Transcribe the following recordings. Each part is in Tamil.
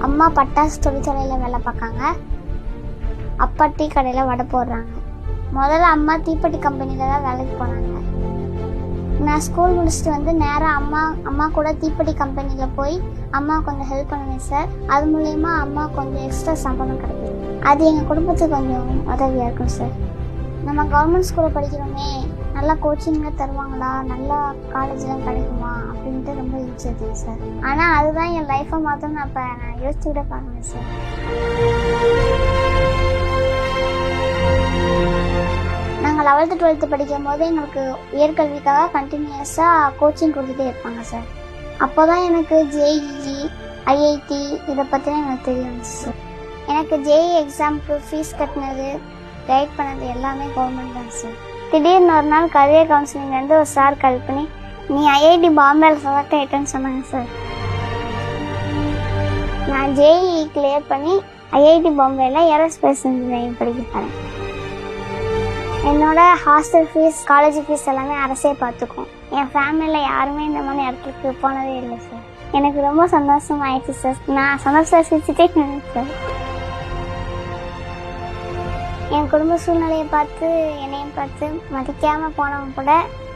அம்மா பட்டாசு தொழிற்சாலையில் வேலை பார்க்காங்க, அப்பா டீ கடையில் வடை போடுறாங்க. முதல்ல அம்மா தீப்பெட்டி கம்பெனியில் தான் வேலைக்கு போனாங்க. நான் ஸ்கூல் முடிச்சுட்டு வந்து நேராக அம்மா கூட தீப்பெட்டி கம்பெனியில் போய் அம்மா கொஞ்சம் ஹெல்ப் பண்ணுவேன் சார். அது மூலயமா அம்மா கொஞ்சம் எக்ஸ்ட்ரா சம்பளம் கிடைக்கும். அது எங்கள் குடும்பத்துக்கு கொஞ்சம் உதவியாக இருக்கும் சார். நம்ம கவர்மெண்ட் ஸ்கூலில் படிக்கிறோமே, நல்லா கோச்சிங்லாம் தருவாங்களா, நல்லா காலேஜ்லாம் கிடைக்குமா அப்படின்ட்டு ரொம்ப யோசிச்சிருக்கேன் சார். ஆனால் அதுதான் என் லைஃப்பை மாற்றம் நான் யோசிச்சுக்கிட்டே பார்க்கணும் சார். நாங்கள் 11th 12th படிக்கும் போது எங்களுக்கு உயர்கல்விக்காக கண்டினியூஸாக கோச்சிங் கொடுத்துட்டே இருப்பாங்க சார். அப்போ தான் எனக்கு ஜேஇஇ, ஐஐடி இதை பற்றிலாம் எனக்கு தெரியும் சார். எனக்கு ஜேஇ எக்ஸாமுக்கு ஃபீஸ் கட்டினது, கைட் பண்ணது எல்லாமே கவர்மெண்ட் தான் சார். திடீர்னு ஒரு நாள் கரியர் கவுன்சிலிங்லேருந்து ஒரு சார் கால் பண்ணி நீ ஐஐடி பாம்பேல செலக்ட் ஆகிட்டேன்னு சொன்னாங்க சார். நான் ஜேஇஇ கிளியர் பண்ணி ஐஐடி பாம்பேல ஏரோஸ்பேஸ் இன்ஜினியரிங் படிக்க போகிறேன். என்னோட ஹாஸ்டல் ஃபீஸ், காலேஜ் ஃபீஸ் எல்லாமே அரசே பார்த்துக்கும். என் ஃபேமிலியில் யாருமே இந்த மாதிரி இடத்துக்கு போனதே இல்லை சார். எனக்கு ரொம்ப சந்தோஷமாயிடுச்சு சார். நான் சந்தோஷிச்சுட்டே சார். என் குடும்ப சூழ்நிலையை பார்த்து என்னையும் பார்த்து மதிக்காமல் போனவங்க கூட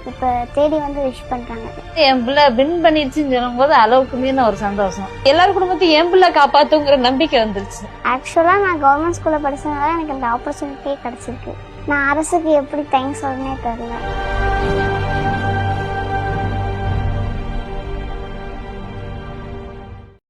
இப்போ தேடி வந்து விஷ் பண்ணுறாங்க. என் பிள்ளை வின் பண்ணிடுச்சுன்னு சொல்லும் போது அளவுக்கு மீறின ஒரு சந்தோஷம். எல்லாரும் குடும்பத்தையும் என் பிள்ளை காப்பாற்றுங்கிற நம்பிக்கை வந்துருச்சு. ஆக்சுவலாக நான் கவர்மெண்ட் ஸ்கூலில் படித்ததுனால எனக்கு அந்த ஆப்பர்ச்சுனிட்டியே கிடச்சிருக்கு. நான் அரசுக்கு எப்படி தேங்க்ஸ் சொல்லனே தெரியல.